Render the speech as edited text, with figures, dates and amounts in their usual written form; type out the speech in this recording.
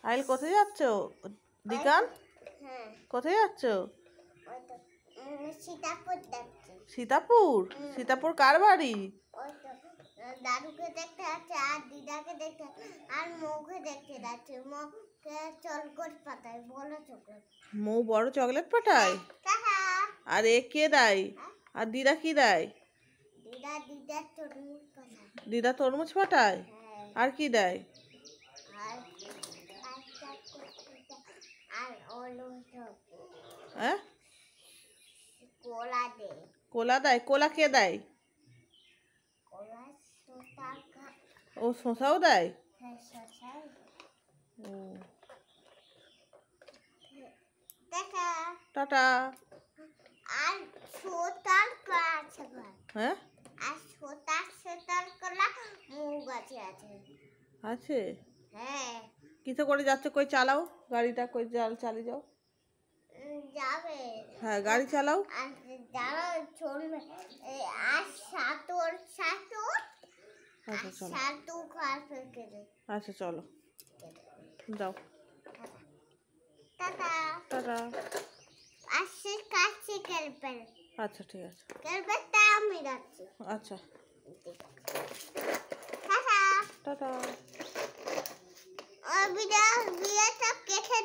আইল কোথায় যাচ্ছ? দিকান হ্যাঁ কোথায় যাচ্ছ? ওই তো সীতাপুর যাচ্ছি। সীতাপুর? সীতাপুর কার বাড়ি? ওই তো দাদুকে দেখতে যাচ্ছে আর দিদাকে দেখতে আর মৌকে দেখতে যাচ্ছে। মৌকে চলকট পাতায় বলো চকলেট। মৌ বড় চকলেট পাঠায়? টাকা আর এ কে দেয়? আর দিদা কি দেয়? দিদা তরমুজ পাতায়। দিদা তরমুজ পাঠায়? হ্যাঁ আর কি দেয়? আর আর ওলো সব হ্যাঁ, কোলা দে কোলা দেয়? কোলা কে দেয়? কোলা শোটাকা। ও শশাও দেয়? হ্যাঁ শশাই ও দেখা টাটা। আর ছোটার কলা আছে ঘর। হ্যাঁ আর ছোটার কলা মুগ গাছে আছে। আছে? হ্যাঁ কিসে করে যাচ্ছ? কই চালাও গাড়িটা, কই চালিয়ে যাও। যাবে হ্যাঁ গাড়ি চালাও। আর যারা চলবে আর সাতর আচ্ছা চলো। সাতু খাওয়া ফেঁকে দে। আচ্ছা চলো যাও। Tata tata. আর সে কাছে খেলবে। আচ্ছা ঠিক আছে। খেলবে তা আমি যাচ্ছি। আচ্ছা টাটা টাটা। বিয়েটা কেটে